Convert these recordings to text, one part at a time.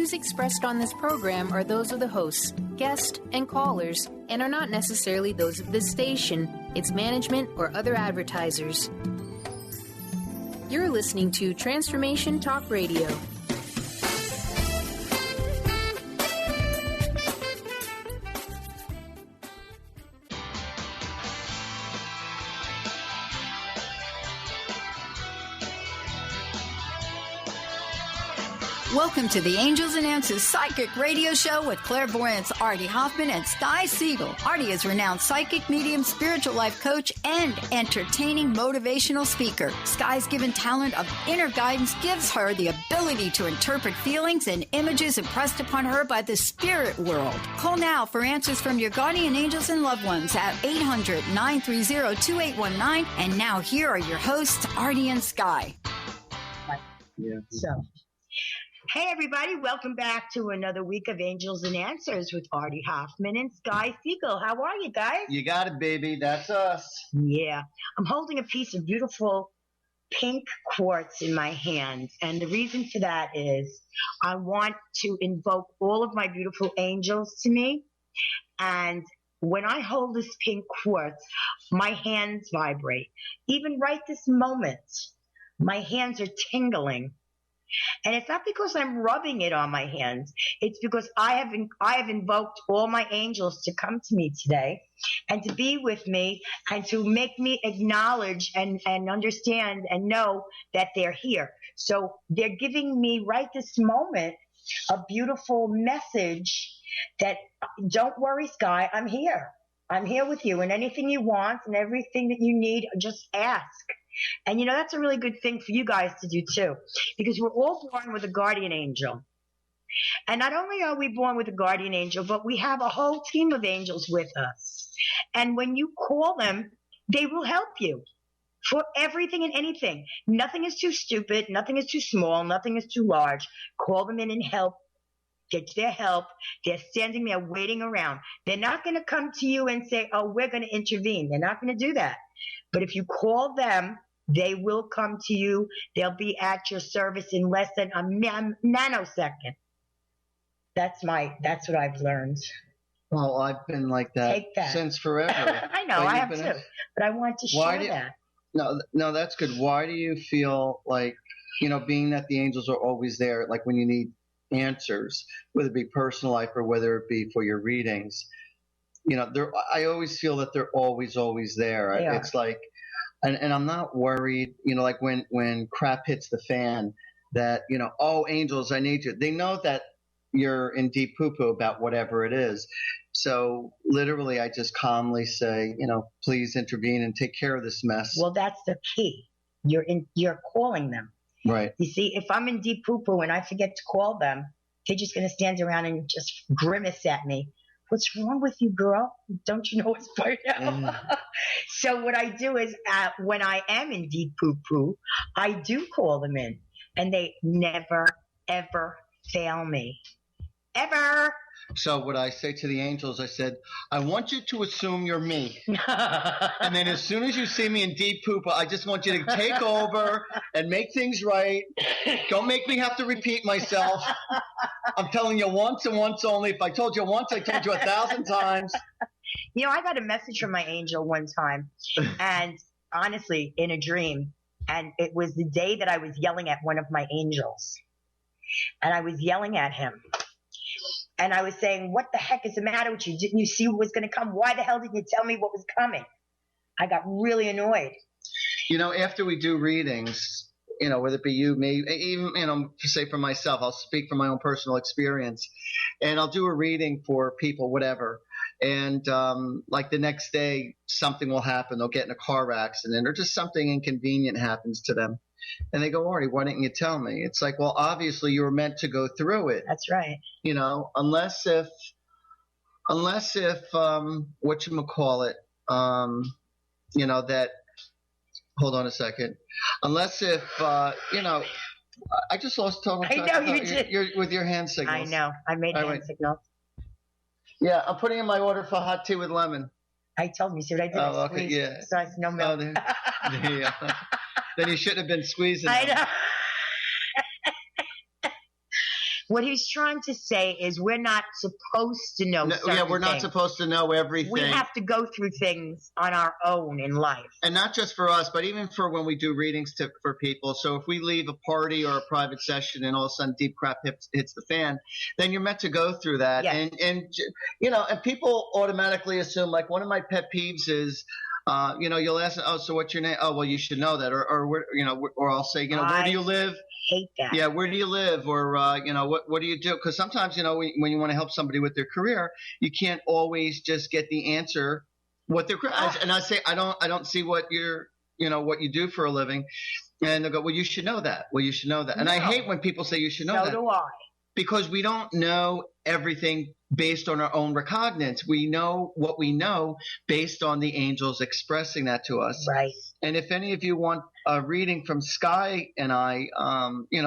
views expressed on this program are those of the hosts, guests, and callers, and are not necessarily those of this station, its management, or other advertisers. You're listening to Transformation Talk Radio. Welcome to the Angels and Answers Psychic Radio Show with clairvoyants Artie-Hoffman and Sky-Siegell. Artie is renowned psychic, medium, spiritual life coach, and entertaining motivational speaker. Sky's given talent of inner guidance gives her the ability to interpret feelings and images impressed upon her by the spirit world. Call now for answers from your guardian angels and loved ones at 800-930-2819. And now here are your hosts, Artie and Sky. Yeah. Hey everybody, welcome back to another week of Angels and Answers with Artie-Hoffman and Sky-Siegell. How are you guys? You got it, baby. That's us. Yeah. I'm holding a piece of beautiful pink quartz in my hand. And the reason for that is I want to invoke all of my beautiful angels to me. And when I hold this pink quartz, my hands vibrate. Even right this moment, my hands are tingling. And it's not because I'm rubbing it on my hands. It's because I have invoked all my angels to come to me today and to be with me and to make me acknowledge and understand and know that they're here. So they're giving me right this moment a beautiful message that don't worry, Sky, I'm here. I'm here with you, and anything you want and everything that you need, just ask. And, you know, that's a really good thing for you guys to do, too, because we're all born with a guardian angel. And not only are we born with a guardian angel, but we have a whole team of angels with us. And when you call them, they will help you for everything and anything. Nothing is too stupid. Nothing is too small. Nothing is too large. Call them in and help. Get their help. They're standing there waiting around. They're not going to come to you and say, oh, we're going to intervene. They're not going to do that. But if you call them, they will come to you. They'll be at your service in less than a nanosecond. That's what I've learned. Well, I've been like that since forever. I know, I have too. But I want to share that. No, that's good. Why do you feel like, you know, being that the angels are always there, like when you need answers, whether it be personal life or whether it be for your readings, you know, I always feel that they're always there. It's like, and I'm not worried, you know, like when crap hits the fan that, you know, oh, angels, I need you. They know that you're in deep poo-poo about whatever it is. So literally I just calmly say, you know, please intervene and take care of this mess. Well, that's the key. You're calling them. Right. You see, if I'm in deep poo-poo and I forget to call them, they're just going to stand around and just grimace at me. What's wrong with you, girl? Don't you know it's by now? So what I do is when I am in deep poo-poo, I do call them in. And they never, ever fail me. Ever. So what I say to the angels, I said, I want you to assume you're me. And then as soon as you see me in deep poop, I just want you to take over and make things right. Don't make me have to repeat myself. I'm telling you once and once only. If I told you once, I told you 1,000 times. You know, I got a message from my angel one time, and honestly, in a dream. And it was the day that I was yelling at one of my angels. And I was yelling at him. And I was saying, what the heck is the matter with you? Didn't you see what was going to come? Why the hell didn't you tell me what was coming? I got really annoyed. You know, after we do readings, you know, whether it be you, me, even, you know, to say for myself, I'll speak from my own personal experience. And I'll do a reading for people, whatever. And like the next day, something will happen. They'll get in a car accident or just something inconvenient happens to them. And they go, Artie, why didn't you tell me? It's like, well, obviously you were meant to go through it. That's right. You know, unless if whatchamacallit, you know, that, hold on a second. Unless if, you know, I just lost total track. I know you did. You're with your hand signals. I know. I made hand signals. Yeah, I'm putting in my order for hot tea with lemon. I told you. See what I did? Oh, okay, yeah. So I said no milk. Then you shouldn't have been squeezing I them. know. What he's trying to say is we're not supposed to know certain Yeah, we're not things. supposed to know everything. We have to go through things on our own in life. And not just for us, but even for when we do readings for people. So if we leave a party or a private session and all of a sudden deep crap hits the fan, then you're meant to go through that. Yes. And and people automatically assume, like, one of my pet peeves is, you'll ask, oh, so what's your name? Oh, well, you should know that. Or I'll say, where do you live? Hate that. Yeah, where do you live? Or, what do you do? Because sometimes, when you want to help somebody with their career, you can't always just get the answer what their career. And I say, I don't see what what you do for a living. And they'll go, well, you should know that. Well, you should know that. And I hate when people say you should know that. So do I. Because we don't know everything based on our own recognizance. We know what we know based on the angels expressing that to us. Right. And if any of you want a reading from Sky and I,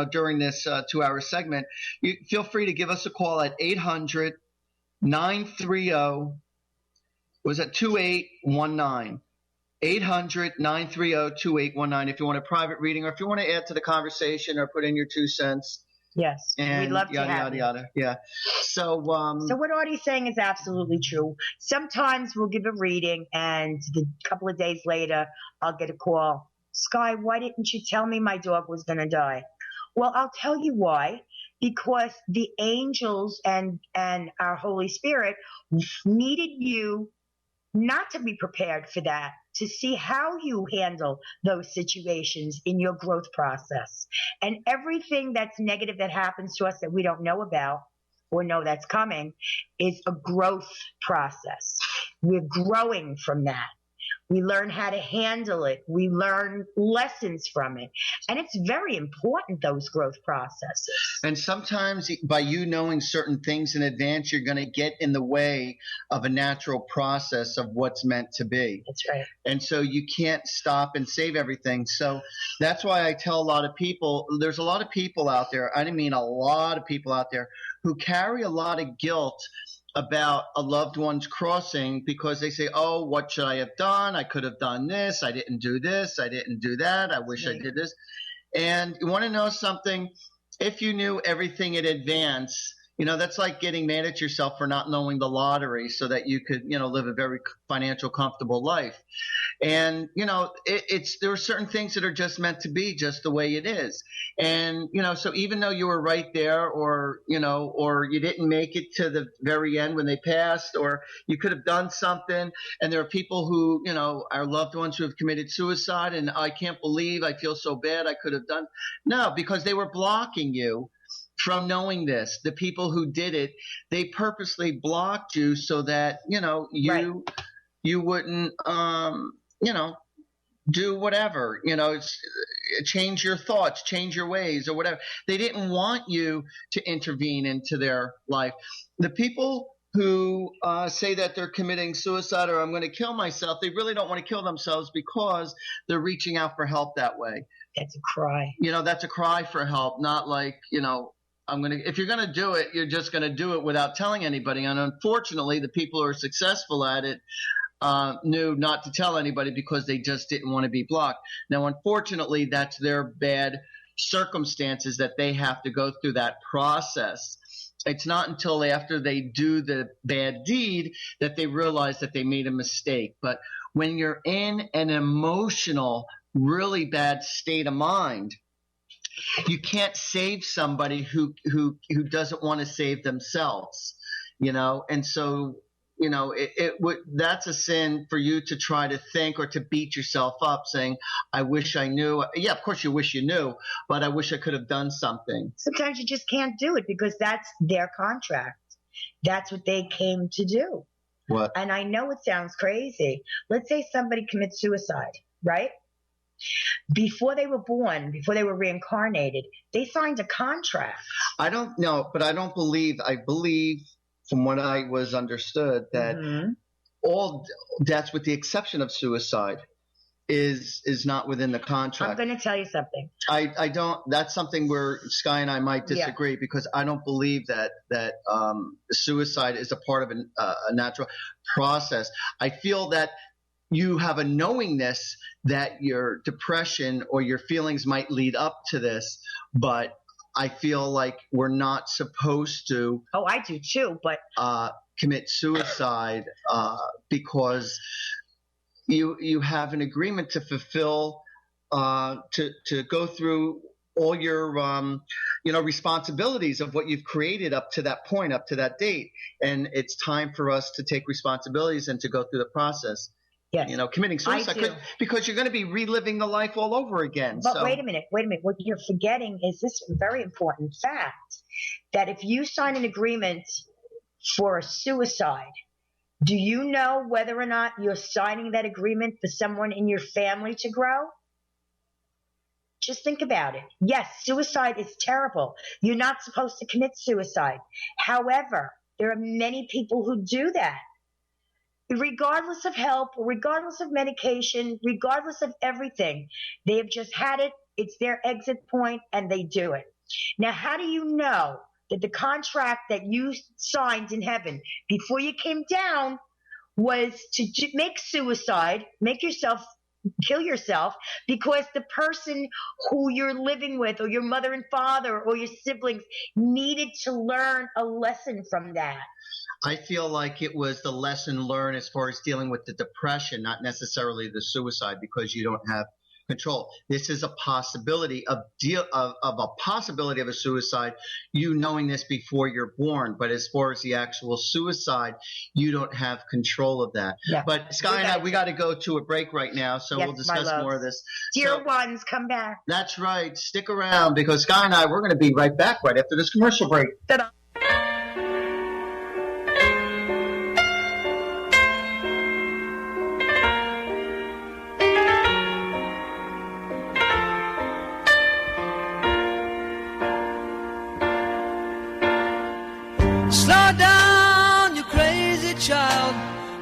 during this 2-hour segment, you feel free to give us a call at 800-930, was that 2819? 800-930-2819 if you want a private reading, or if you want to add to the conversation or put in your 2 cents. Yes, and we'd love to have you. Yeah. So what Artie's saying is absolutely true. Sometimes we'll give a reading, and a couple of days later, I'll get a call. Sky, why didn't you tell me my dog was going to die? Well, I'll tell you why. Because the angels and our Holy Spirit needed you not to be prepared for that, to see how you handle those situations in your growth process. And everything that's negative that happens to us that we don't know about or know that's coming is a growth process. We're growing from that. We learn how to handle it. We learn lessons from it. And it's very important, those growth processes. And sometimes by you knowing certain things in advance, you're going to get in the way of a natural process of what's meant to be. That's right. And so you can't stop and save everything. So that's why I tell a lot of people, there's a lot of people out there, I mean a lot of people out there, who carry a lot of guilt about a loved one's crossing because they say, oh, what should I have done? I could have done this. I didn't do this. I didn't do that. I wish I did this. And you want to know something? If you knew everything in advance, that's like getting mad at yourself for not knowing the lottery so that you could, live a very financial, comfortable life. And, there are certain things that are just meant to be just the way it is. And, so even though you were right there or you didn't make it to the very end when they passed, or you could have done something. And there are people who, our loved ones who have committed suicide, and I can't believe, I feel so bad, I could have done. No, because they were blocking you from knowing this. The people who did it, they purposely blocked you so that, you wouldn't, do whatever, change your thoughts, change your ways or whatever. They didn't want you to intervene into their life. The people who say that they're committing suicide or I'm going to kill myself, they really don't want to kill themselves because they're reaching out for help that way. That's a cry. That's a cry for help, not like, if you're going to do it, you're just going to do it without telling anybody. And unfortunately, the people who are successful at it knew not to tell anybody because they just didn't want to be blocked. Now, unfortunately, that's their bad circumstances that they have to go through that process. It's not until after they do the bad deed that they realize that they made a mistake. But when you're in an emotional, really bad state of mind, you can't save somebody who doesn't want to save themselves, and so that's a sin for you to try to think or to beat yourself up saying, I wish I knew. Yeah, of course you wish you knew, but I wish I could have done something. Sometimes you just can't do it because that's their contract. That's what they came to do. What? And I know it sounds crazy. Let's say somebody commits suicide, right? Before they were born, before they were reincarnated, they signed a contract. I don't know, but I believe from what I was understood that all deaths with the exception of suicide is not within the contract. I'm going to tell you something. I don't, that's something where Sky and I might disagree because I don't believe that suicide is a part of a natural process. I feel that you have a knowingness that your depression or your feelings might lead up to this, but I feel like we're not supposed to. Oh, I do too, but commit suicide because you have an agreement to fulfill, to go through all your responsibilities of what you've created up to that point, up to that date, and it's time for us to take responsibilities and to go through the process. Yes. Committing suicide because you're going to be reliving the life all over again. But wait a minute. What you're forgetting is this very important fact, that if you sign an agreement for a suicide, do you know whether or not you're signing that agreement for someone in your family to grow? Just think about it. Yes, suicide is terrible. You're not supposed to commit suicide. However, there are many people who do that. Regardless of help, regardless of medication, regardless of everything, they have just had it. It's their exit point and they do it. Now, how do you know that the contract that you signed in heaven before you came down was to make suicide, kill yourself, because the person who you're living with, or your mother and father, or your siblings, needed to learn a lesson from that? I feel like it was the lesson learned as far as dealing with the depression, not necessarily the suicide, because you don't have control. This is a possibility of a possibility of a suicide, you knowing this before you're born. But as far as the actual suicide, you don't have control of that. Yeah. But Sky and I, we got to go to a break right now, so we'll discuss more of this. Dear ones, come back. That's right. Stick around, because Sky and I, we're going to be right back right after this commercial break. Ta-da.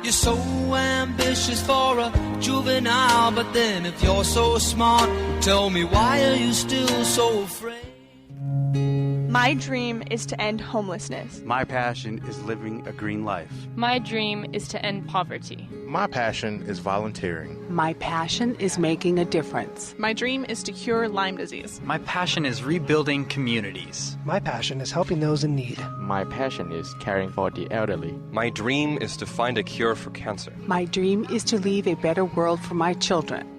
You're so ambitious for a juvenile, but then if you're so smart, tell me, why are you still so afraid? My dream is to end homelessness. My passion is living a green life. My dream is to end poverty. My passion is volunteering. My passion is making a difference. My dream is to cure Lyme disease. My passion is rebuilding communities. My passion is helping those in need. My passion is caring for the elderly. My dream is to find a cure for cancer. My dream is to leave a better world for my children.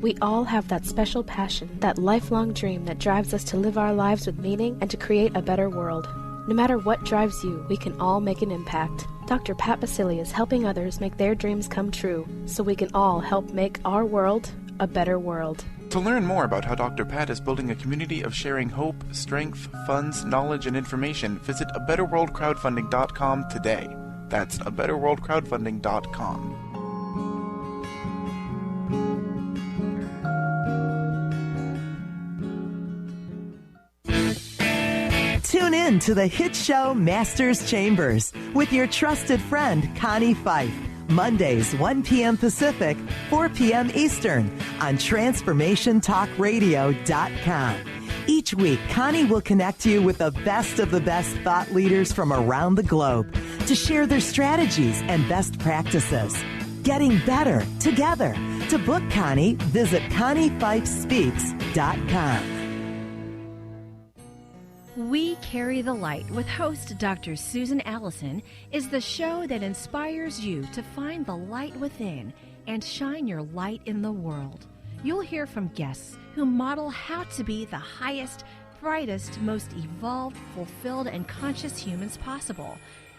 We all have that special passion, that lifelong dream that drives us to live our lives with meaning and to create a better world. No matter what drives you, we can all make an impact. Dr. Pat Basili is helping others make their dreams come true, so we can all help make our world a better world. To learn more about how Dr. Pat is building a community of sharing hope, strength, funds, knowledge, and information, visit abetterworldcrowdfunding.com today. That's abetterworldcrowdfunding.com. Tune in to the hit show Masters Chambers with your trusted friend Connie Fife. Mondays, 1 p.m. Pacific, 4 p.m. Eastern on TransformationTalkRadio.com. Each week, Connie will connect you with the best thought leaders from around the globe to share their strategies and best practices. Getting better together. To book Connie, visit ConnieFifeSpeaks.com. We Carry the Light with host Dr. Susan Allison is the show that inspires you to find the light within and shine your light in the world. You'll hear from guests who model how to be the highest, brightest, most evolved, fulfilled, and conscious humans possible.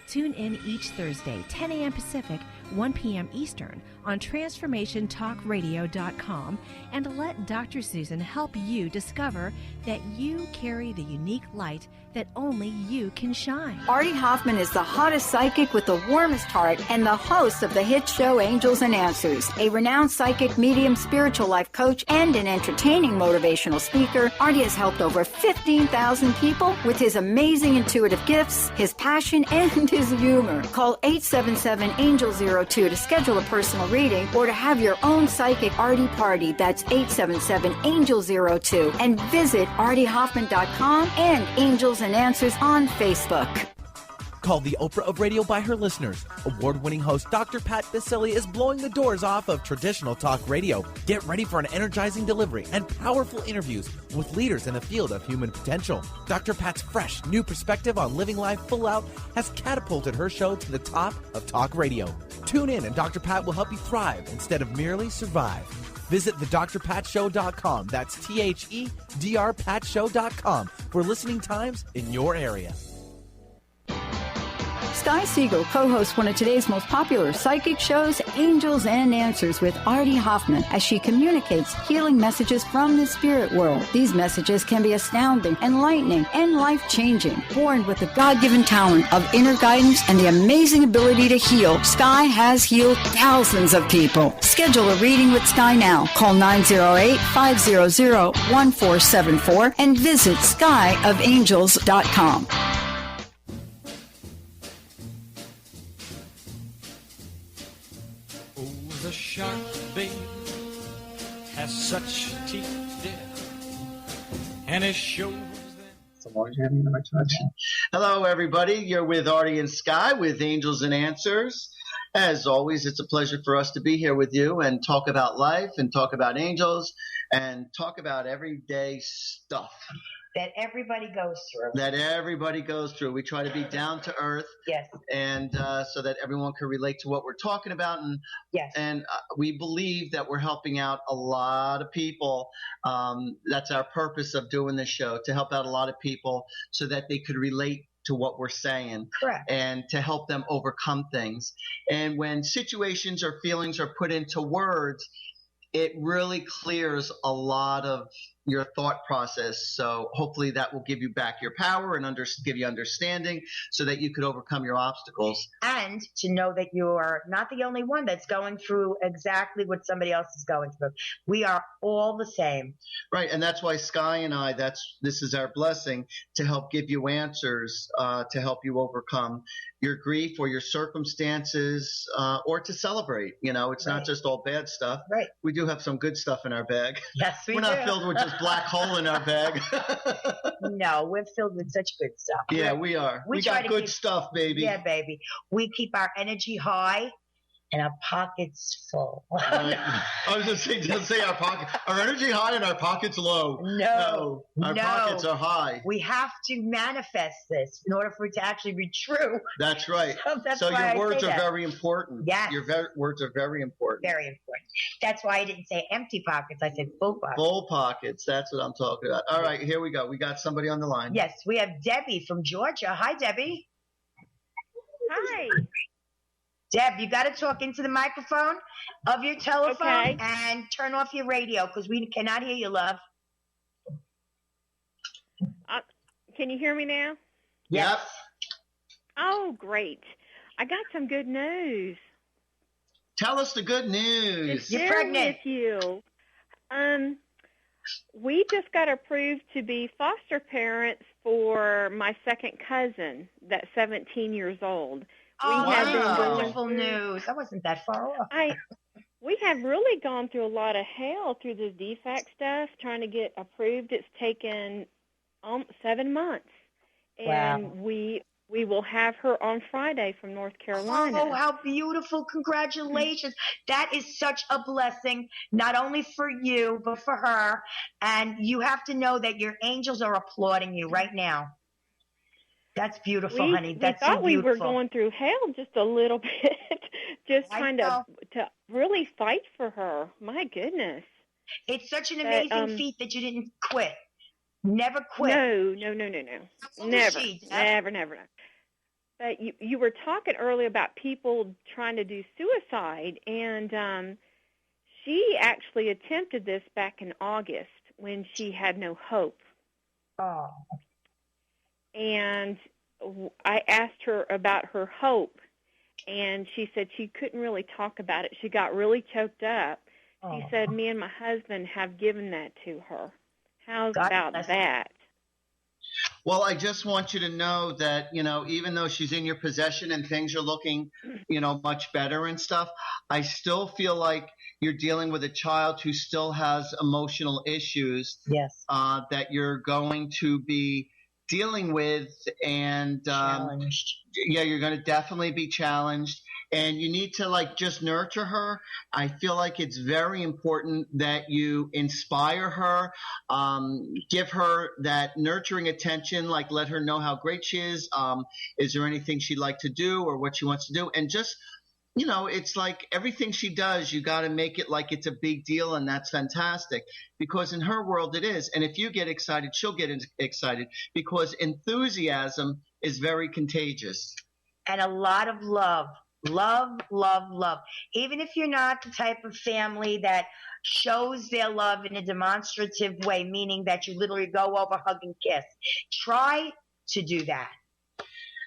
Tune in each Thursday, 10 a.m. Pacific, 1 p.m. Eastern on TransformationTalkRadio.com and let Dr. Susan help you discover that you carry the unique light that only you can shine. Artie-Hoffman is the hottest psychic with the warmest heart and the host of the hit show Angels and Answers. A renowned psychic, medium, spiritual life coach, and an entertaining motivational speaker, Artie has helped over 15,000 people with his amazing intuitive gifts, his passion, and his humor. Call 877-ANGEL-02 to schedule a personal reading or to have your own psychic Artie party. That's 877-ANGEL-02. And visit artie-hoffman.com and Angels and Answers on Facebook. Called the Oprah of radio by her listeners, award-winning host Dr. Pat Baccili is blowing the doors off of traditional talk radio. Get ready for an energizing delivery and powerful interviews with leaders in the field of human potential. Dr. Pat's fresh, new perspective on living life full out has catapulted her show to the top of talk radio. Tune in and Dr. Pat will help you thrive instead of merely survive. Visit thedrpatshow.com. That's THEDRPatShow.com for listening times in your area. Sky-Siegell co-hosts one of today's most popular psychic shows, Angels and Answers, with Artie-Hoffman, as she communicates healing messages from the spirit world. These messages can be astounding, enlightening, and life-changing. Born with the God-given talent of inner guidance and the amazing ability to heal, Sky has healed thousands of people. Schedule a reading with Sky now. Call 908-500-1474 and visit skyofangels.com. The shark, babe, has such teeth, dear, and it shows that. Hello, everybody. You're with Artie and Sky with Angels and Answers. As always, it's a pleasure for us to be here with you and talk about life and talk about angels and talk about everyday stuff. That everybody goes through. We try to be down to earth. Yes. And so that everyone can relate to what we're talking about. And yes. And we believe that we're helping out a lot of people. That's our purpose of doing this show, to help out a lot of people so that they could relate to what we're saying. Correct. And to help them overcome things. And when situations or feelings are put into words, it really clears a lot of your thought process. So hopefully that will give you back your power and give you understanding so that you could overcome your obstacles. And to know that you are not the only one that's going through exactly what somebody else is going through. We are all the same. Right. And that's why Sky and I, this is our blessing, to help give you answers, to help you overcome your grief or your circumstances, or to celebrate. You know, it's not just all bad stuff. Right. We do have some good stuff in our bag. Yes, we're not filled with just black hole in our bag. No, we're filled with such good stuff. Yeah, we are. We got good stuff, baby. Yeah, baby. We keep our energy high and our pockets full. I was just say our energy high and our pockets low. No, our pockets are high. We have to manifest this in order for it to actually be true. That's right. So your words are very important. Yes. Your words are very important. Very important. That's why I didn't say empty pockets. I said full pockets. Full pockets. That's what I'm talking about. All right, here we go. We got somebody on the line. Yes, we have Debbie from Georgia. Hi, Debbie. Hi. Deb, you got to talk into the microphone of your telephone and turn off your radio because we cannot hear you, love. Can you hear me now? Yes. Oh, great. I got some good news. Tell us the good news. You're pregnant. With you. We just got approved to be foster parents for my second cousin that's 17 years old. Wonderful news. I wasn't that far off. We have really gone through a lot of hell through this DFAC stuff, trying to get approved. It's taken 7 months. And we will have her on Friday from North Carolina. Oh, how beautiful. Congratulations. That is such a blessing, not only for you, but for her. And you have to know that your angels are applauding you right now. That's beautiful, honey. That's so beautiful. We were going through hell just a little bit, just trying to really fight for her. My goodness. It's such an amazing feat that you didn't quit. Never quit. No. Never. But you were talking earlier about people trying to do suicide, and she actually attempted this back in August when she had no hope. Oh. And I asked her about her hope, and she said she couldn't really talk about it. She got really choked up. She said, me and my husband have given that to her. How's about that? Well, I just want you to know that, even though she's in your possession and things are looking, much better and stuff, I still feel like you're dealing with a child who still has emotional issues. Yes. That you're going to be dealing with, and yeah, you're going to definitely be challenged, and you need to like just nurture her. I feel like it's very important that you inspire her, give her that nurturing attention, like let her know how great she is. Is there anything she'd like to do or what she wants to do? And just, you know, it's like everything she does, you got to make it like it's a big deal, and that's fantastic, because in her world it is. And if you get excited, she'll get excited, because enthusiasm is very contagious. And a lot of love. Love, love, love. Even if you're not the type of family that shows their love in a demonstrative way, meaning that you literally go over, hug, and kiss, try to do that.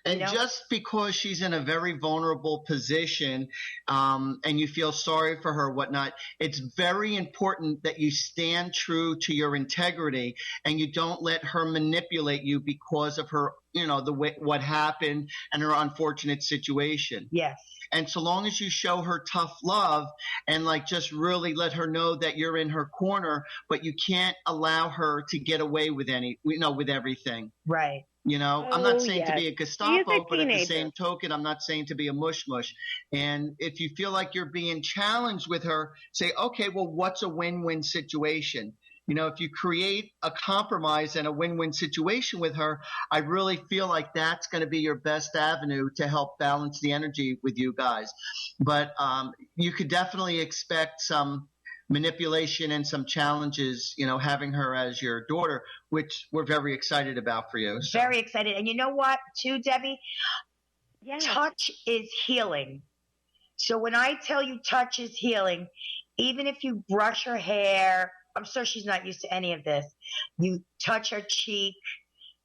And just because she's in a very vulnerable position, and you feel sorry for her, whatnot, it's very important that you stand true to your integrity and you don't let her manipulate you because of her, you know, the way what happened and her unfortunate situation. Yes. And so long as you show her tough love and like just really let her know that you're in her corner, but you can't allow her to get away with with everything. Right. You know, I'm not saying to be a She is Gestapo, a but at the teenager. same token, I'm not saying to be a mush-mush. And if you feel like you're being challenged with her, say, okay, well, what's a win-win situation? You know, if you create a compromise and a win-win situation with her, I really feel like that's going to be your best avenue to help balance the energy with you guys. But you could definitely expect some manipulation and some challenges, you know, having her as your daughter, which we're very excited about for you. So. Very excited. And you know what, too, Debbie? Yeah. Touch is healing. So when I tell you touch is healing, even if you brush her hair, I'm sure she's not used to any of this. You touch her cheek,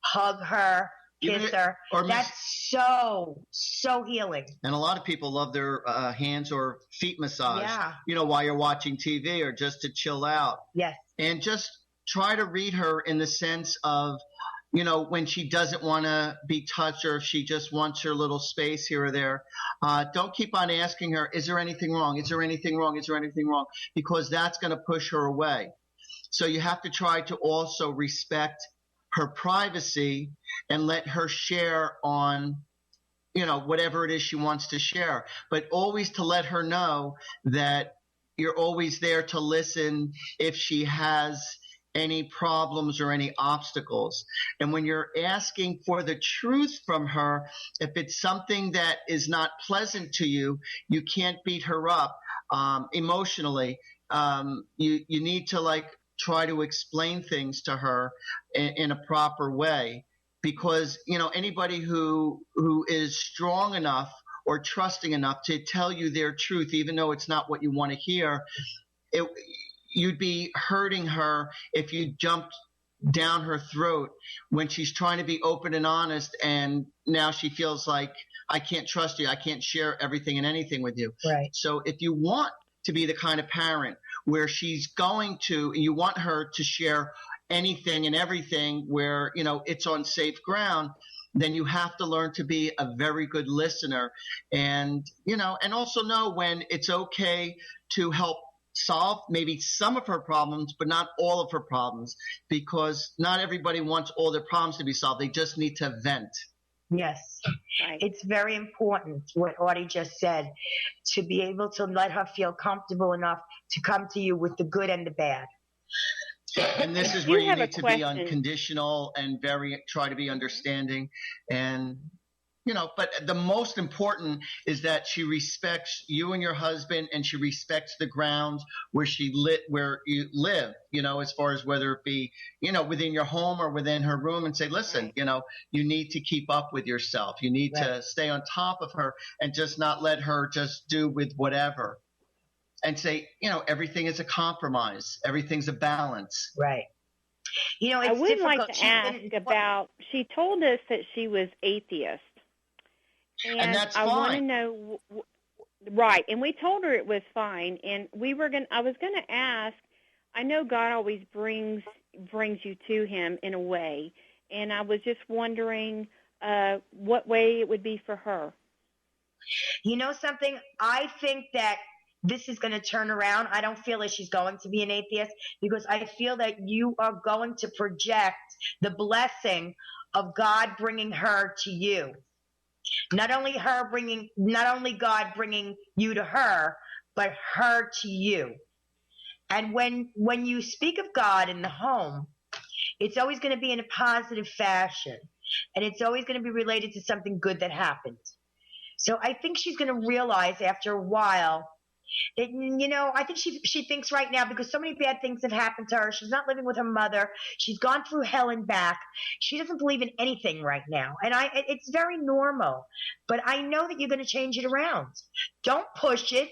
hug her, kiss her. That's so healing. And a lot of people love their hands or feet massage, you know, while you're watching TV or just to chill out. Yes. And just try to read her in the sense of, you know, when she doesn't want to be touched or if she just wants her little space here or there, don't keep on asking her, is there anything wrong? Is there anything wrong? Is there anything wrong? Because that's going to push her away. So you have to try to also respect her privacy and let her share on, you know, whatever it is she wants to share, but always to let her know that you're always there to listen if she has any problems or any obstacles. And when you're asking for the truth from her, if it's something that is not pleasant to you, you can't beat her up emotionally. You need to like try to explain things to her in a proper way, because, you know, anybody who is strong enough or trusting enough to tell you their truth, even though it's not what you want to hear, you'd be hurting her if you jumped down her throat when she's trying to be open and honest, and now she feels like, I can't trust you, I can't share everything and anything with you. Right. So if you want to be the kind of parent where she's going to, you want her to share anything and everything where, you know, it's on safe ground, then you have to learn to be a very good listener, and, you know, and also know when it's okay to help solve maybe some of her problems, but not all of her problems, because not everybody wants all their problems to be solved. They just need to vent. Yes. Right. It's very important what Artie just said, to be able to let her feel comfortable enough to come to you with the good and the bad. And this is where you need to be unconditional and try to be understanding. And, you know, but the most important is that she respects you and your husband, and she respects the grounds where where you live, you know, as far as whether it be, you know, within your home or within her room, and say, listen, you know, you need to keep up with yourself. You need to stay on top of her and just not let her just do with whatever. And say, you know, everything is a compromise. Everything's a balance. Right. You know, it's I would difficult. like to ask about, she told us that she was atheist. And that's fine. I want to know, right, and we told her it was fine. And I was going to ask, I know God always brings you to him in a way. And I was just wondering what way it would be for her. You know something? I think that this is going to turn around. I don't feel that she's going to be an atheist, because I feel that you are going to project the blessing of God bringing her to you. Not only God bringing you to her, but her to you. And when you speak of God in the home, it's always going to be in a positive fashion. And it's always going to be related to something good that happened. So I think she's going to realize after a while that, I think she thinks right now, because so many bad things have happened to her. She's not living with her mother. She's gone through hell and back. She doesn't believe in anything right now. And it's very normal. But I know that you're going to change it around. Don't push it.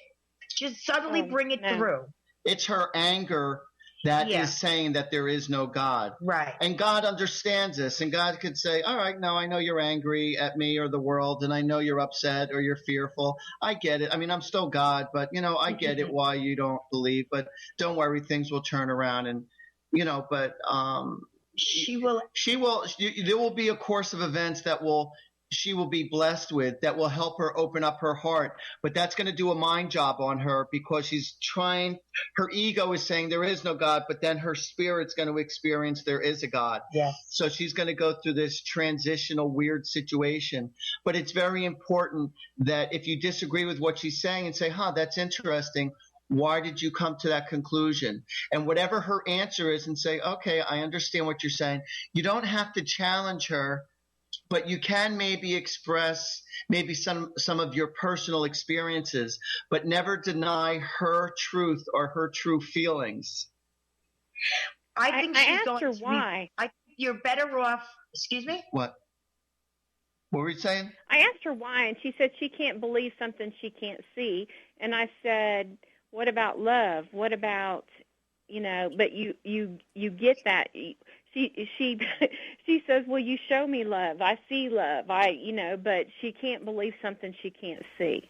Just subtly bring it through. It's her anger that is saying that there is no God. Right. And God understands this. And God could say, all right, no, I know you're angry at me or the world, and I know you're upset or you're fearful. I get it. I mean, I'm still God, but, I get it why you don't believe. But don't worry, things will turn around. And, but there will be a course of events that she will be blessed with, that will help her open up her heart. But that's going to do a mind job on her, because her ego is saying there is no God, but then her spirit's going to experience there is a God. Yes. So she's going to go through this transitional weird situation. But it's very important that if you disagree with what she's saying and say, that's interesting, why did you come to that conclusion? And whatever her answer is, and say, okay, I understand what you're saying. You don't have to challenge her, but you can maybe express some of your personal experiences, but never deny her truth or her true feelings. I think I she's asked going her to why. I think you're better off. Excuse me? What were you saying? I asked her why, and she said she can't believe something she can't see. And I said, what about love? What about, but you get that. She says, well, you show me love. I see love. But she can't believe something she can't see,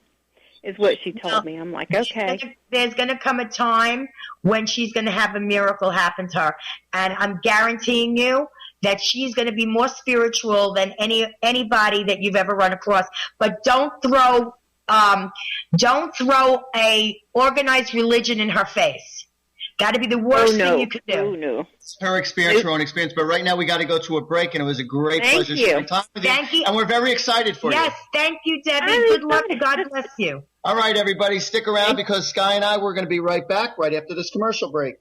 is what she told me. I'm like, okay. There's going to come a time when she's going to have a miracle happen to her. And I'm guaranteeing you that she's going to be more spiritual than anybody that you've ever run across. But don't throw a organized religion in her face. Got to be the worst thing you could do. Oh, no. It's her experience, her own experience. But right now we got to go to a break, and it was a great pleasure sharing time with you. Thank you. And we're very excited for you. Yes, thank you, Debbie. Good luck. God bless you. All right, everybody, stick around, because Sky and I, we're going to be right back right after this commercial break.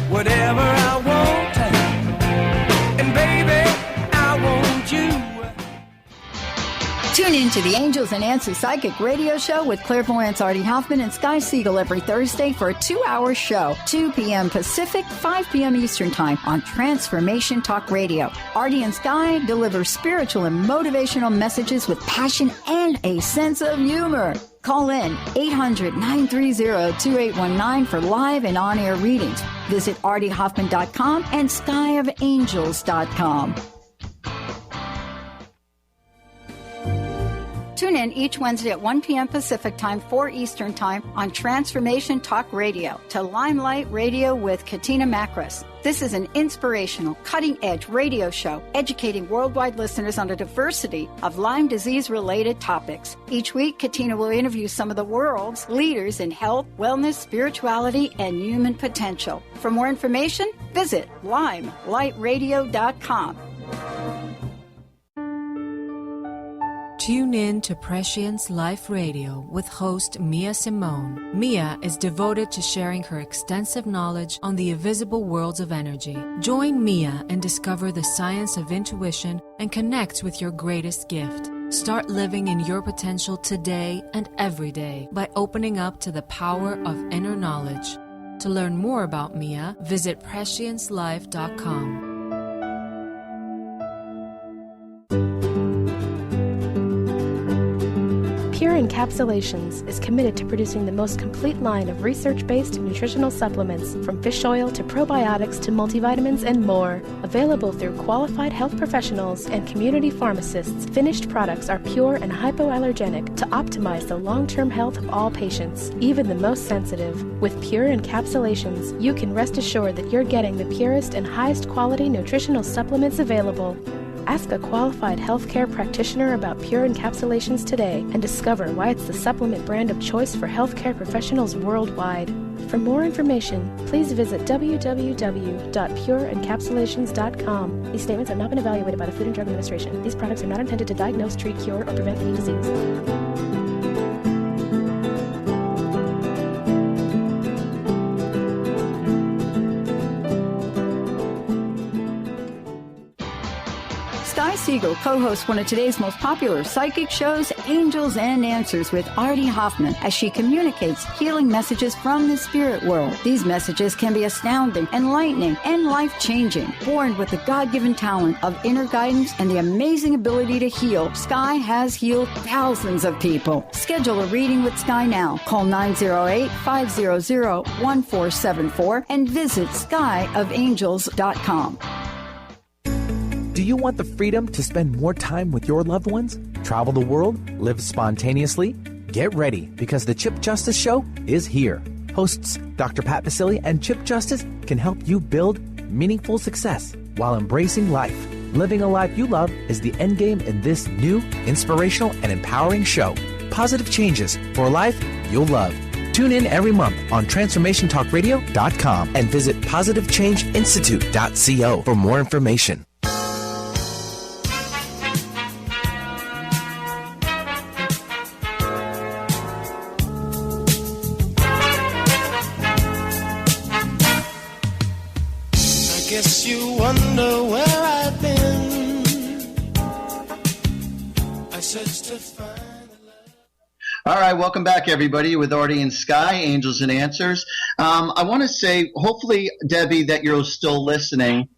Whatever I want, and baby, I want you. Tune in to the Angels and Answers Psychic Radio Show with clairvoyants Artie-Hoffman and Sky-Siegell every Thursday for a 2-hour show, 2 p.m. Pacific, 5 p.m. Eastern Time on Transformation Talk Radio. Artie and Sky deliver spiritual and motivational messages with passion and a sense of humor. Call in 800-930-2819 for live and on-air readings. Visit artie-hoffman.com and skyofangels.com. Tune in each Wednesday at 1 p.m. Pacific Time, 4 Eastern Time on Transformation Talk Radio to Limelight Radio with Katina Makris. This is an inspirational, cutting-edge radio show educating worldwide listeners on a diversity of Lyme disease-related topics. Each week, Katina will interview some of the world's leaders in health, wellness, spirituality, and human potential. For more information, visit limelightradio.com. Tune in to Prescience Life Radio with host Mia Simone. Mia is devoted to sharing her extensive knowledge on the invisible worlds of energy. Join Mia and discover the science of intuition and connect with your greatest gift. Start living in your potential today and every day by opening up to the power of inner knowledge. To learn more about Mia, visit presciencelife.com. Pure and Encapsulations is committed to producing the most complete line of research-based nutritional supplements, from fish oil to probiotics to multivitamins and more. Available through qualified health professionals and community pharmacists, finished products are pure and hypoallergenic to optimize the long-term health of all patients, even the most sensitive. With Pure Encapsulations, you can rest assured that you're getting the purest and highest quality nutritional supplements available. Ask a qualified healthcare practitioner about Pure Encapsulations today and discover why it's the supplement brand of choice for healthcare professionals worldwide. For more information, please visit www.pureencapsulations.com. These statements have not been evaluated by the Food and Drug Administration. These products are not intended to diagnose, treat, cure, or prevent any disease. Sky-Siegell co-hosts one of today's most popular psychic shows, Angels and Answers, with Artie-Hoffman, as she communicates healing messages from the spirit world. These messages can be astounding, enlightening, and life-changing. Born with the God-given talent of inner guidance and the amazing ability to heal, Sky has healed thousands of people. Schedule a reading with Sky now. Call 908-500-1474 and visit skyofangels.com. Do you want the freedom to spend more time with your loved ones? Travel the world? Live spontaneously? Get ready, because the Chip Justice Show is here. Hosts Dr. Pat Basile and Chip Justice can help you build meaningful success while embracing life. Living a life you love is the end game in this new, inspirational, and empowering show. Positive changes for a life you'll love. Tune in every month on TransformationTalkRadio.com and visit PositiveChangeInstitute.co for more information. Guess you wonder where I've been. I searched to find. All right, welcome back, everybody, with Artie and Sky, Angels and Answers. I want to say, hopefully, Debbie, that you're still listening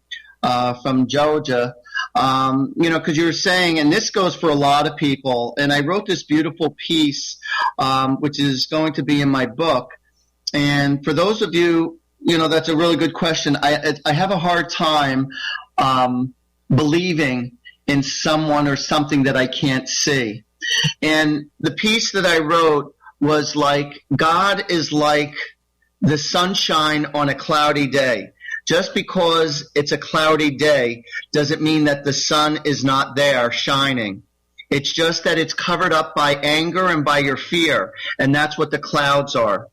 from Georgia. Because you were saying, and this goes for a lot of people, and I wrote this beautiful piece, which is going to be in my book. And for those of you, that's a really good question. I have a hard time believing in someone or something that I can't see. And the piece that I wrote was like, God is like the sunshine on a cloudy day. Just because it's a cloudy day doesn't mean that the sun is not there shining. It's just that it's covered up by anger and by your fear, and that's what the clouds are.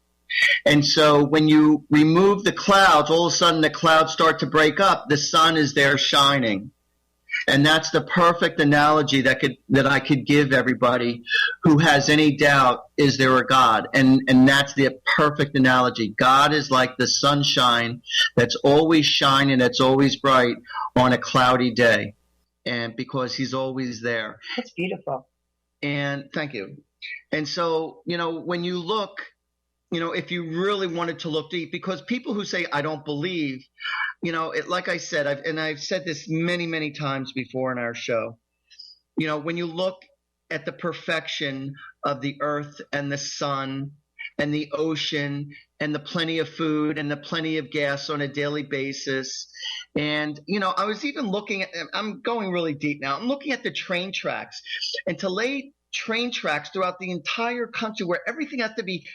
And so when you remove the clouds, all of a sudden the clouds start to break up. The sun is there shining. And that's the perfect analogy that I could give everybody who has any doubt, is there a God? And that's the perfect analogy. God is like the sunshine that's always shining, that's always bright on a cloudy day. And because he's always there. That's beautiful. And thank you. And so, when you look, if you really wanted to look deep, because people who say, I don't believe, like I said, I've said this many, many times before in our show, when you look at the perfection of the earth and the sun and the ocean and the plenty of food and the plenty of gas on a daily basis. And, I was even looking at, I'm going really deep now, I'm looking at the train tracks, and to lay train tracks throughout the entire country where everything has to be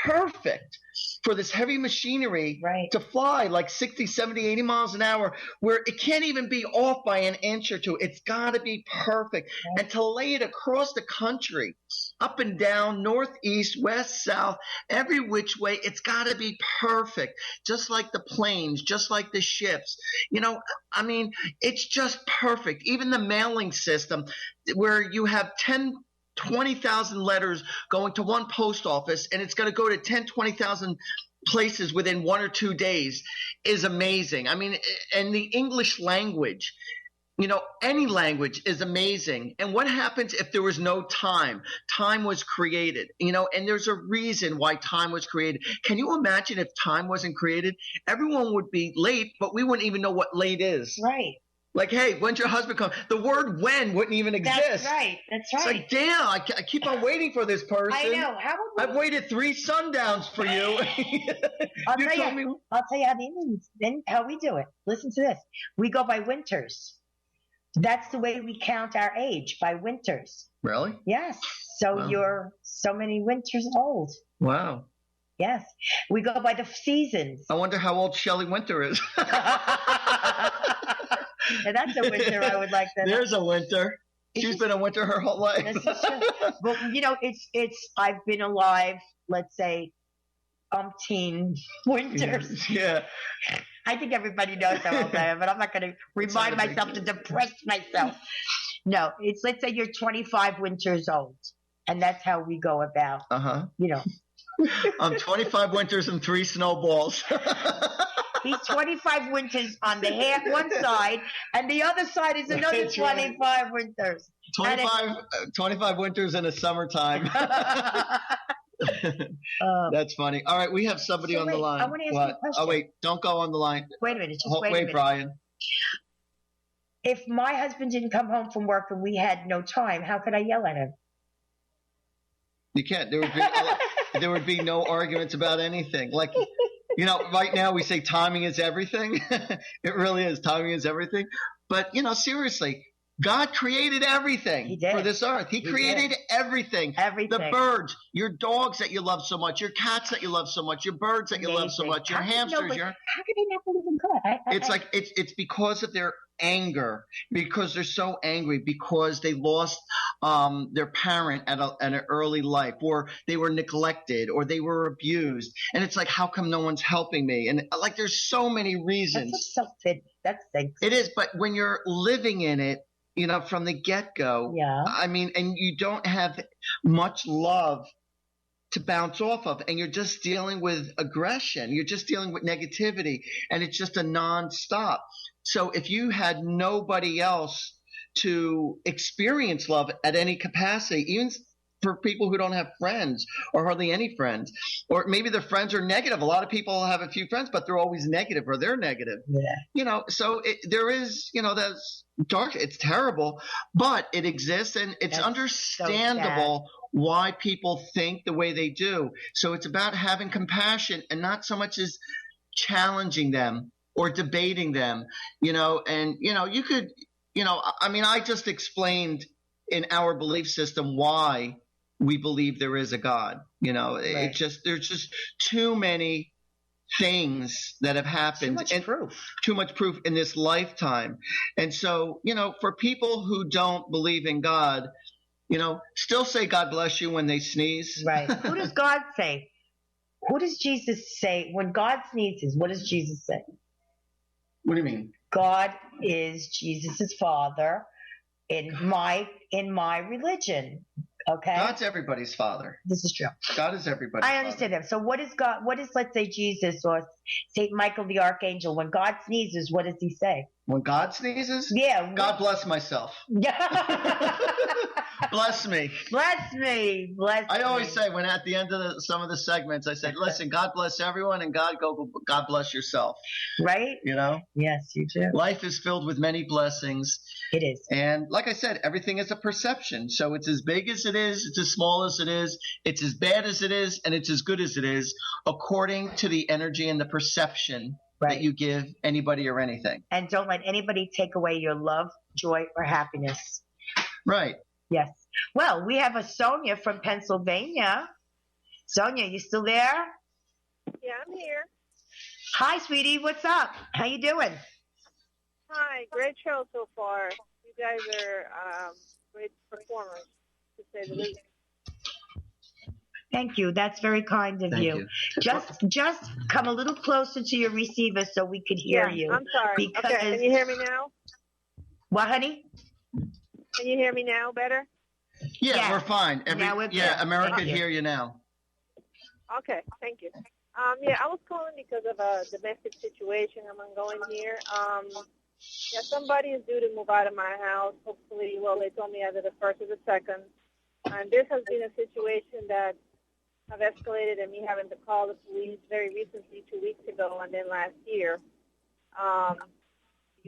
perfect for this heavy machinery to fly like 60, 70, 80 miles an hour, where it can't even be off by an inch or two. It's got to be perfect. Right. And to lay it across the country, up and down, north, east, west, south, every which way, it's got to be perfect. Just like the planes, just like the ships. It's just perfect. Even the mailing system, where you have 20,000 letters going to one post office, and it's going to go to 10, 20,000 places within 1 or 2 days, is amazing. And the English language, any language is amazing. And what happens if there was no time? Time was created, and there's a reason why time was created. Can you imagine if time wasn't created? Everyone would be late, but we wouldn't even know what late is. Right. Like, hey, when's your husband come? The word when wouldn't even exist. That's right. It's like, damn, I keep on waiting for this person. I know. I've waited 3 sundowns for you. I'll tell you how the Indians, how we do it. Listen to this. We go by winters. That's the way we count our age, by winters. Really? Yes. So you're so many winters old. Wow. Yes. We go by the seasons. I wonder how old Shelley Winter is. And that's a winter I would like to know. There's a winter. She's been a winter her whole life. This is true. But, it's I've been alive, let's say, umpteen winters. Yeah. I think everybody knows how old I am, but I'm not going to remind myself to depress myself. No, let's say you're 25 winters old, and that's how we go about, I'm 25 winters and 3 snowballs. He's 25 winters on the one side, and the other side is another 25 winters. 25 winters in a summertime. That's funny. All right, we have somebody on the line. I want to ask you a question. Oh, wait, don't go on the line. Wait a minute. Wait a minute. Brian. If my husband didn't come home from work and we had no time, how could I yell at him? You can't. There would be no arguments about anything. Like, right now we say timing is everything. It really is. Timing is everything. But, seriously, God created everything for this earth. He created everything. Everything. The birds, your dogs that you love so much, your cats that you love so much, your birds that you love so much, your hamsters. How can they not believe in God? It's because of their anger, because they're so angry, because they lost their parent at an early life, or they were neglected, or they were abused. And it's like, how come no one's helping me? And there's so many reasons. That's self-pity. That's things. It is, but when you're living in it, from the get-go, and you don't have much love to bounce off of, and you're just dealing with aggression, you're just dealing with negativity, and it's just a non-stop. So if you had nobody else to experience love at any capacity, even for people who don't have friends or hardly any friends, or maybe their friends are negative. A lot of people have a few friends, but they're always negative, or they're negative. Yeah. So there is, that's dark. It's terrible, but it exists, and it's understandable why people think the way they do. So it's about having compassion, and not so much as challenging them or debating them, and, you could, I just explained in our belief system why we believe there is a God. Right. There's just too many things that have happened. Too much proof in this lifetime. And so, for people who don't believe in God, still say God bless you when they sneeze. Right. Who does God say? Who does Jesus say? When God sneezes, what does Jesus say? What do you mean? God is Jesus' father in my religion. Okay. God's everybody's father. This is true. God is everybody's father. I understand that. So what is God? What is, let's say, Jesus or Saint Michael the Archangel? When God sneezes, what does he say? When God sneezes? Yeah. God bless myself. Bless me. Bless me. I always say, when at the end of some of the segments, I said, listen, God bless everyone, and God bless yourself. Right? Yes, you do. Life is filled with many blessings. It is. And like I said, everything is a perception. So it's as big as it is, it's as small as it is, it's as bad as it is, and it's as good as it is, according to the energy and the perception that you give anybody or anything. And don't let anybody take away your love, joy, or happiness. Right. Yes. Well, we have a Sonia from Pennsylvania. Sonia, you still there? Yeah, I'm here. Hi, sweetie. What's up? How you doing? Hi. Great show so far. You guys are great performers, to say the least. Thank you. That's very kind of you. Just come a little closer to your receiver so we could hear you. I'm sorry. Okay, can you hear me now? What, honey? Can you hear me now better? Yeah, we're fine. America can hear you now. Okay, thank you. I was calling because of a domestic situation I'm ongoing here. Somebody is due to move out of my house. Hopefully, they told me either the 1st or the 2nd. And this has been a situation that have escalated, and me having to call the police very recently, 2 weeks ago, and then last year.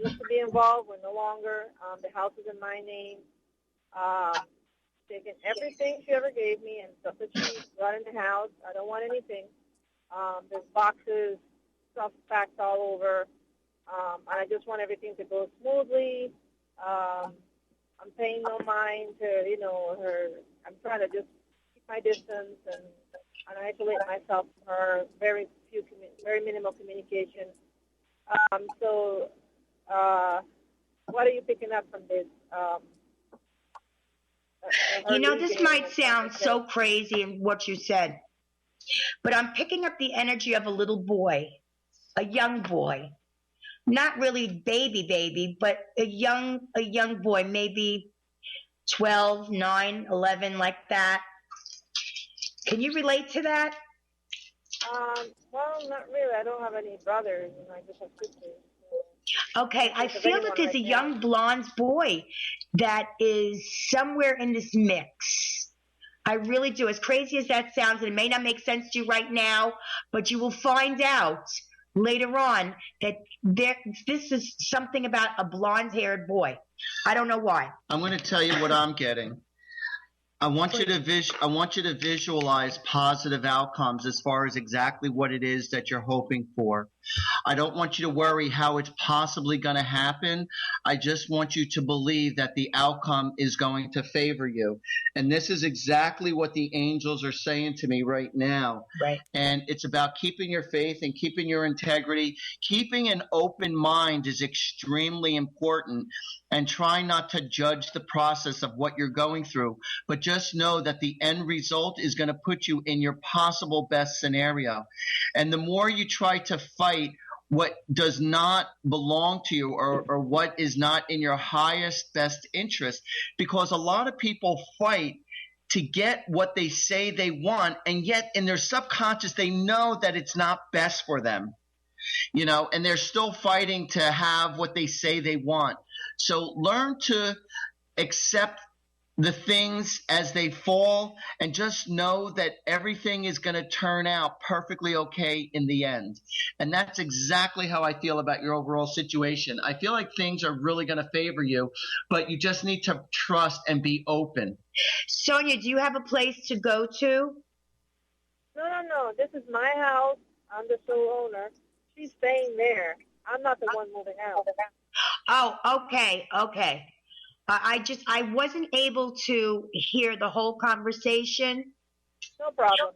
used to be involved. We're no longer. The house is in my name. Taken everything she ever gave me and stuff that she brought in the house. I don't want anything. There's boxes, stuff packed all over. And I just want everything to go smoothly. I'm paying no mind to, her. I'm trying to just keep my distance and isolate myself from her. Very minimal communication. So, what are you picking up from this? This might sound so crazy in what you said, but I'm picking up the energy of a little boy, a young boy. Not really baby, but a young boy, maybe 12, 9, 11, like that. Can you relate to that? Well, not really. I don't have any brothers, and I just have sisters. Okay, I feel that there's a young blonde boy that is somewhere in this mix. I really do. As crazy as that sounds, and it may not make sense to you right now, but you will find out later on that this is something about a blonde-haired boy. I don't know why. I'm going to tell you what I'm getting. I want you to visualize positive outcomes as far as exactly what it is that you're hoping for. I don't want you to worry how it's possibly going to happen. I just want you to believe that the outcome is going to favor you. And this is exactly what the angels are saying to me right now. Right. And it's about keeping your faith and keeping your integrity. Keeping an open mind is extremely important. And try not to judge the process of what you're going through, but just know that the end result is going to put you in your possible best scenario. And the more you try to fight what does not belong to you or what is not in your highest best interest, because a lot of people fight to get what they say they want, and yet in their subconscious they know that it's not best for them, and they're still fighting to have what they say they want. So learn to accept the things as they fall and just know that everything is going to turn out perfectly okay in the end. And that's exactly how I feel about your overall situation. I feel like things are really going to favor you, but you just need to trust and be open. Sonia, do you have a place to go to? No. This is my house. I'm the sole owner. She's staying there. I'm not the one moving out. Oh, okay. I wasn't able to hear the whole conversation. No problem.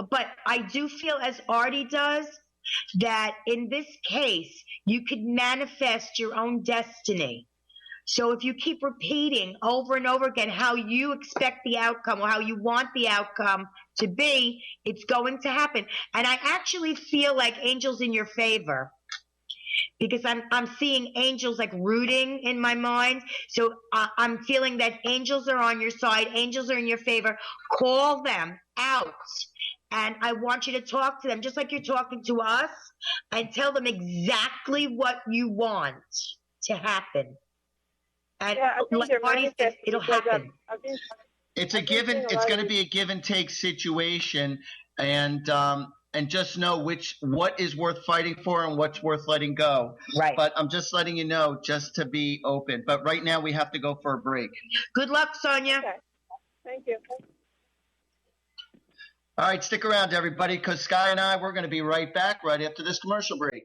But I do feel, as Artie does, that in this case, you could manifest your own destiny. So if you keep repeating over and over again how you expect the outcome or how you want the outcome to be, it's going to happen. And I actually feel like angels in your favor, because I'm seeing angels like rooting in my mind. So I'm feeling that angels are on your side. Angels are in your favor. Call them out. And I want you to talk to them just like you're talking to us, and tell them exactly what you want to happen. And like Artie said, it'll happen. It's a given. It's going to be a give and take situation. And just know what is worth fighting for and what's worth letting go. Right. But I'm just letting you know just to be open. But right now we have to go for a break. Good luck, Sonia. Okay. Thank you. All right, stick around, everybody, because Sky and we're going to be right back right after this commercial break.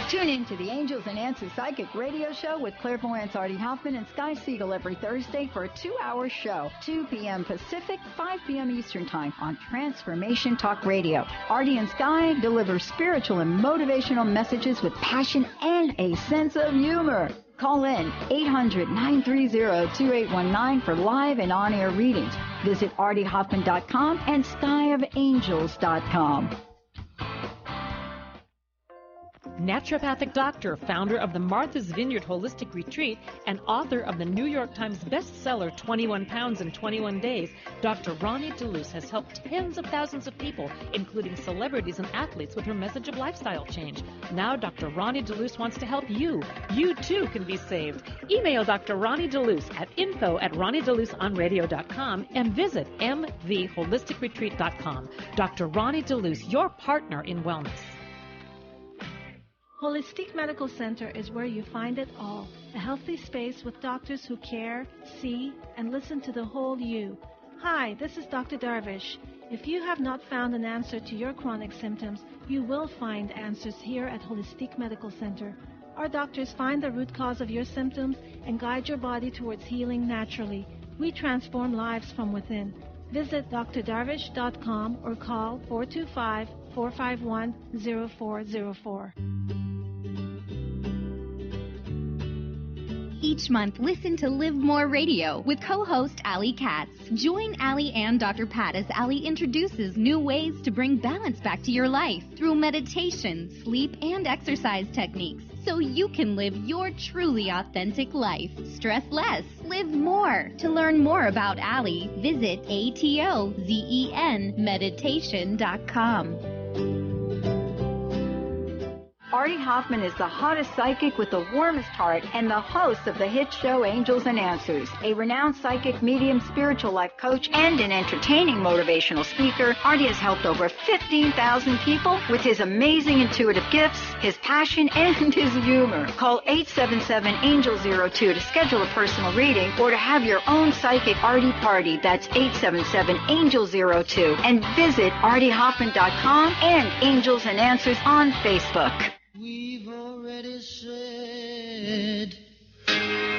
Tune in to the Angels and Answers Psychic Radio Show with clairvoyants Artie-Hoffman and Sky-Siegell every Thursday for a 2-hour show, 2 p.m. Pacific, 5 p.m. Eastern Time on Transformation Talk Radio. Artie and Sky deliver spiritual and motivational messages with passion and a sense of humor. Call in 800-930-2819 for live and on-air readings. Visit artie-hoffman.com and skyofangels.com. naturopathic doctor, founder of the Martha's Vineyard Holistic Retreat, and author of the New York Times bestseller 21 Pounds in 21 Days, Dr. Ronnie DeLuce has helped tens of thousands of people, including celebrities and athletes, with her message of lifestyle change. Now Dr. Ronnie DeLuce wants to help you. You too can be saved. Email Dr. Ronnie DeLuce at info@ronniedeluceonradio.com and visit mvholisticretreat.com. Dr. Ronnie DeLuce, your partner in wellness. Holistic Medical Center is where you find it all. A healthy space with doctors who care, see, and listen to the whole you. Hi, this is Dr. Darvish. If you have not found an answer to your chronic symptoms, you will find answers here at Holistic Medical Center. Our doctors find the root cause of your symptoms and guide your body towards healing naturally. We transform lives from within. Visit drdarvish.com or call 425-451-0404. Each month, listen to Live More Radio with co-host Allie Katz. Join Allie and Dr. Pat as Allie introduces new ways to bring balance back to your life through meditation, sleep, and exercise techniques, so you can live your truly authentic life. Stress less, live more. To learn more about Allie, visit artie-hoffman.com. Artie-Hoffman is the hottest psychic with the warmest heart and the host of the hit show Angels and Answers. A renowned psychic, medium, spiritual life coach, and an entertaining motivational speaker, Artie has helped over 15,000 people with his amazing intuitive gifts, his passion, and his humor. Call 877-ANGEL-02 to schedule a personal reading or to have your own psychic Artie party. That's 877-ANGEL-02. And visit artie-hoffman.com and Angels and Answers on Facebook. We've already said goodbye.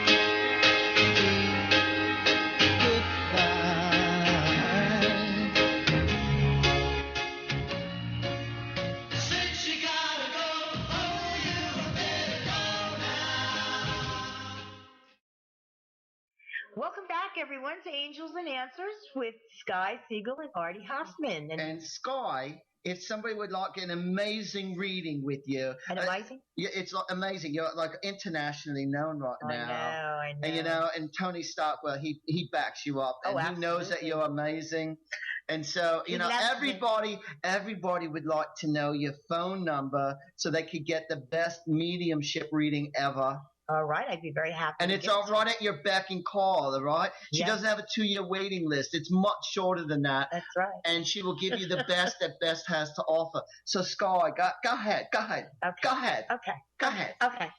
Since you gotta go, oh, you better go now. Welcome back, everyone, to Angels and Answers with Sky-Siegell and Artie-Hoffman. And Sky, if somebody would like an amazing reading with you. Amazing? Yeah, it's amazing. You're like internationally known right now. I know. And Tony Stockwell, he backs you up. And he knows that you're amazing. And so, everybody would like to know your phone number so they could get the best mediumship reading ever. All right, I'd be very happy. And it's all right at your beck and call, all right? She doesn't have a 2-year waiting list. It's much shorter than that. That's right. And she will give you the best that Best has to offer. So, Sky, go ahead. Okay. Go ahead. Okay. Go ahead. Okay.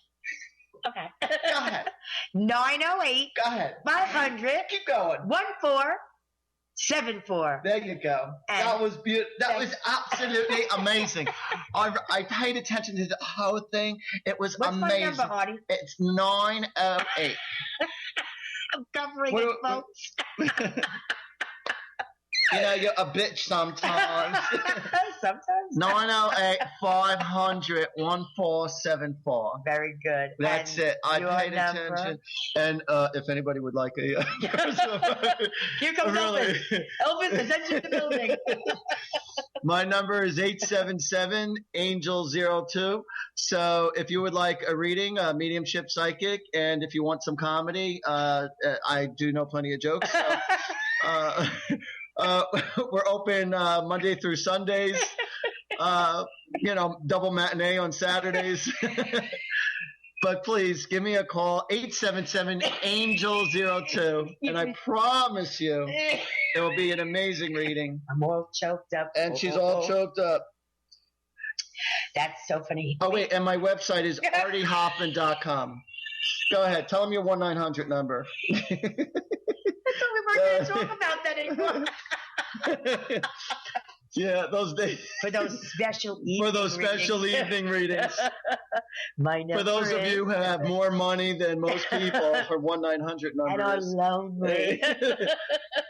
Go ahead. 908. Go ahead. 500. Keep going. 1474. There you go. And that was beautiful. That was absolutely amazing. I paid attention to the whole thing. It was amazing. What's my number, Artie? It's 908. I'm covering it, folks. You're a bitch sometimes. Sometimes. 908-500-1474. Very good. That's it. I paid attention. And if anybody would like a... Here comes Elvis. Elvis is entering the building. My number is 877-ANGEL-02. So if you would like a reading, a mediumship psychic, and if you want some comedy, I do know plenty of jokes. So, we're open Monday through Sundays, double matinee on Saturdays. But please give me a call, 877-ANGEL-02, and I promise you it will be an amazing reading. I'm all choked up. And she's all choked up. That's so funny. Oh, wait, and my website is artie-hoffman.com. Go ahead. Tell them your 1-900 number. I thought we weren't going to talk about that anymore. Yeah, those days. For those special evening readings. My number for those of you who have more money than most people, for 1-900 number. And are lonely.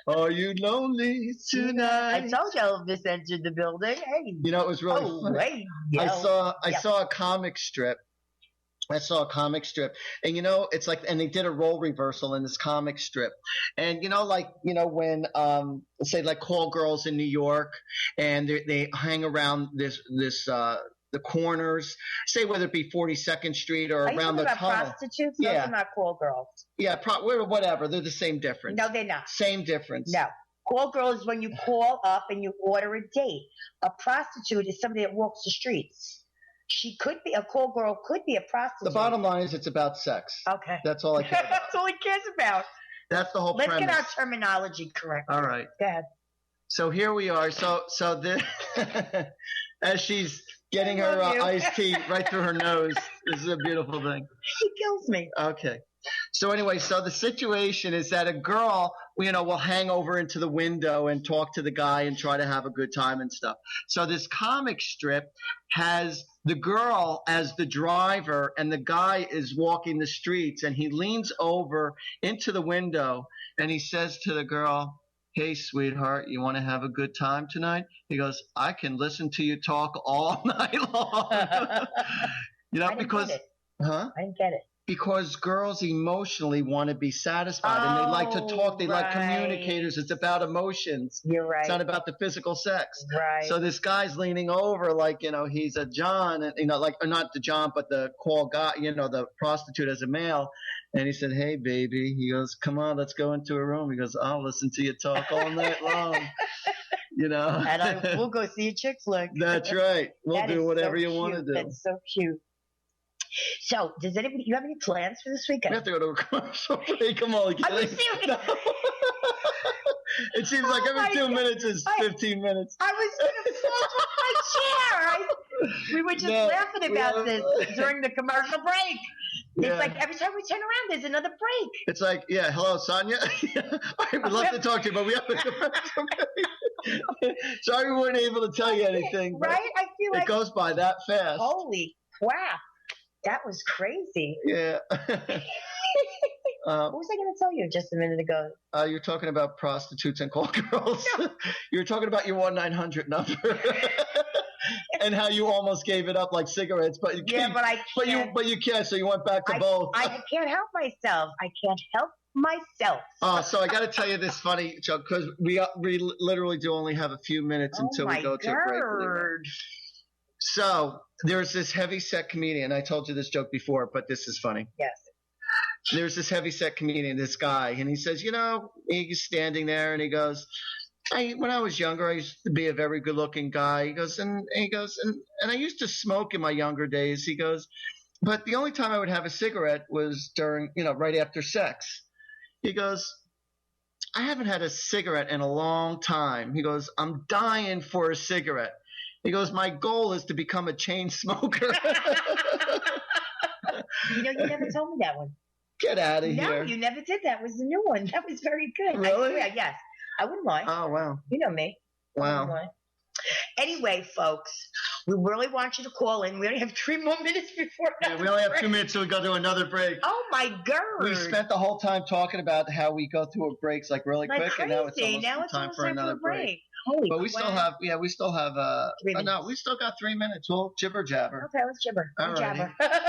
Are you lonely tonight? I told you Elvis entered the building. Hey. It was really funny. I saw a comic strip. And it's like, and they did a role reversal in this comic strip. And, when, say like call girls in New York and they hang around this the corners, say whether it be 42nd Street or around the tunnel. Are you talking about prostitutes? Those are not call girls. Yeah, whatever. They're the same difference. No, they're not. Same difference. No. Call girl is when you call up and you order a date. A prostitute is somebody that walks the streets. A call girl could be a prostitute. The bottom line is it's about sex. Okay. That's all I care about. That's all he cares about. That's the whole premise. Let's get our terminology correct. All right. Go ahead. So here we are. So this, as she's getting her iced tea right through her nose, this is a beautiful thing. She kills me. Okay. So anyway, so the situation is that a girl, will hang over into the window and talk to the guy and try to have a good time and stuff. So this comic strip has the girl as the driver and the guy is walking the streets, and he leans over into the window and he says to the girl, "Hey, sweetheart, you want to have a good time tonight?" He goes, "I can listen to you talk all night long." I didn't because, get it. huh? I didn't get it. Because girls emotionally want to be satisfied and they like to talk. They like communicators. It's about emotions. You're right. It's not about the physical sex. Right. So this guy's leaning over like, he's a John, and, or not the John, but the call guy, the prostitute as a male. And he said, "Hey, baby." He goes, "Come on, let's go into a room." He goes, "I'll listen to you talk all night long." And we'll go see a chick flick. That's right. We'll do whatever you want to do. That's so cute. So, you have any plans for this weekend? We have to go to a commercial break. I'm only kidding. Are you serious? No. It seems like every 2 minutes is 15 minutes. I was going to fall off my chair. We were just laughing about this during the commercial break. It's like every time we turn around, there's another break. It's like, hello, Sonia. I would love to talk to you, but we have a commercial break. Sorry we weren't able to tell you anything. Right? I feel like it goes by that fast. Holy crap. That was crazy. Yeah. What was I going to tell you just a minute ago? You're talking about prostitutes and call girls. No. You were talking about your 1-900 number and how you almost gave it up like cigarettes, but you can't. But I can't. But you can't. So you went back to both. I can't help myself. Oh, so I got to tell you this funny joke because we literally do only have a few minutes until we go to a break. So there's this heavy-set comedian. I told you this joke before, but this is funny. Yes. There's this heavy-set comedian, this guy, and he says, he's standing there, and he goes, when I was younger, I used to be a very good-looking guy. He goes, and I used to smoke in my younger days. He goes, but the only time I would have a cigarette was during, right after sex. He goes, I haven't had a cigarette in a long time. He goes, I'm dying for a cigarette. He goes, my goal is to become a chain smoker. You never told me that one. Get out of here. No, you never did. That was the new one. That was very good. Really? Yes. I wouldn't lie. Oh, wow. You know me. Wow. Anyway, folks, we really want you to call in. We only have 3 more minutes before we only have 2 minutes, so we go to another break. Oh, my God. We spent the whole time talking about how we go through breaks really quick, crazy. And now it's almost time for another break. Holy but we still have 3 minutes. No, we still got 3 minutes. We'll jibber jabber. Okay, let's jibber. All righty.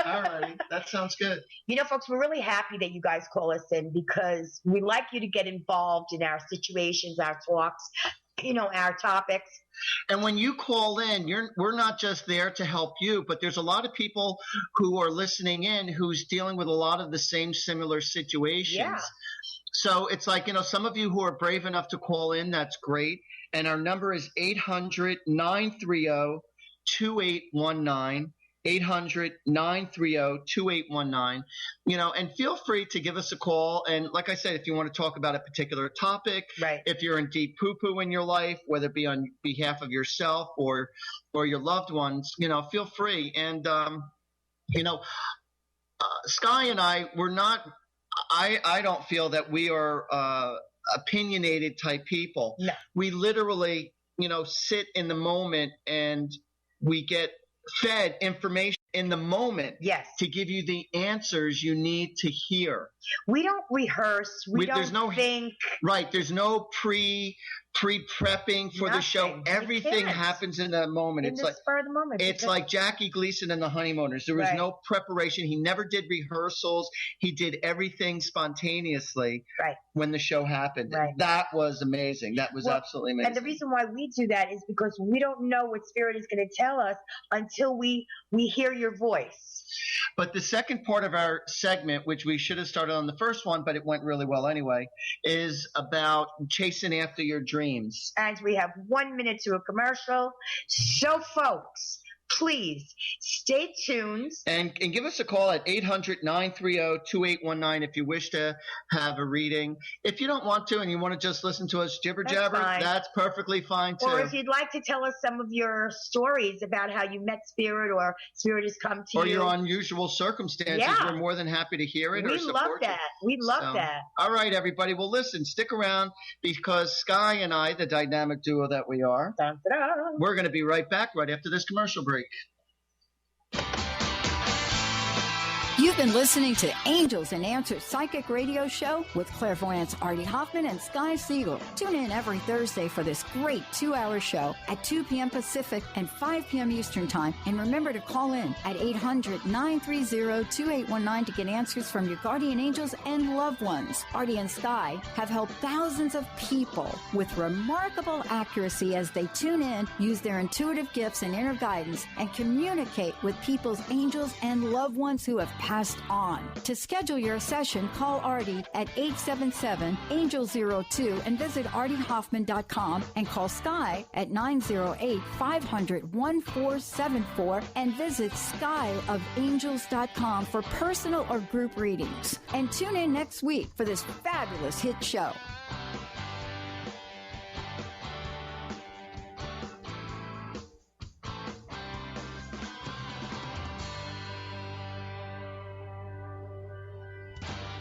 All righty. That sounds good. Folks, we're really happy that you guys call us in because we like you to get involved in our situations, our talks, our topics. And when you call in, we're not just there to help you, but there's a lot of people who are listening in who's dealing with a lot of the same similar situations. Yeah. So it's like, some of you who are brave enough to call in, that's great. And our number is 800-930-2819. 800-930-2819. And feel free to give us a call. And like I said, if you want to talk about a particular topic, right. If you're in deep poo-poo in your life, whether it be on behalf of yourself or your loved ones, feel free. And, Sky and I, I don't feel that we are opinionated type people. No. We literally, sit in the moment and we get fed information in the moment yes. to give you the answers you need to hear. We don't rehearse. We don't think. Right. There's no pre-prepping for the show. Everything happens in that moment. It's like spur of the moment. It's like Jackie Gleason and the Honeymooners. There was no preparation. He never did rehearsals. He did everything spontaneously when the show happened. That was amazing. That was absolutely amazing. And the reason why we do that is because we don't know what Spirit is going to tell us until we hear your voice. But the second part of our segment, which we should have started on the first one, but it went really well anyway, is about chasing after your dreams. And we have 1 minute to a commercial. So, folks, please stay tuned. And give us a call at 800-930-2819 if you wish to have a reading. If you don't want to and you want to just listen to us jibber-jabber, that's perfectly fine too. Or if you'd like to tell us some of your stories about how you met Spirit or Spirit has come to you. Or your unusual circumstances, we're more than happy to hear it or support it. We love that. All right, everybody. Well, listen, stick around because Sky and I, the dynamic duo that we are, we're going to be right back right after this commercial break. You've been listening to Angels and Answers Psychic Radio Show with clairvoyants Artie-Hoffman and Sky-Siegell. Tune in every Thursday for this great 2-hour show at 2 p.m. Pacific and 5 p.m. Eastern Time. And remember to call in at 800-930-2819 to get answers from your guardian angels and loved ones. Artie and Sky have helped thousands of people with remarkable accuracy as they tune in, use their intuitive gifts and inner guidance, and communicate with people's angels and loved ones who have passed on. To schedule your session, call Artie at 877-ANGEL-02 and visit artie-hoffman.com and call Sky at 908-500-1474 and visit skyofangels.com for personal or group readings. And tune in next week for this fabulous hit show.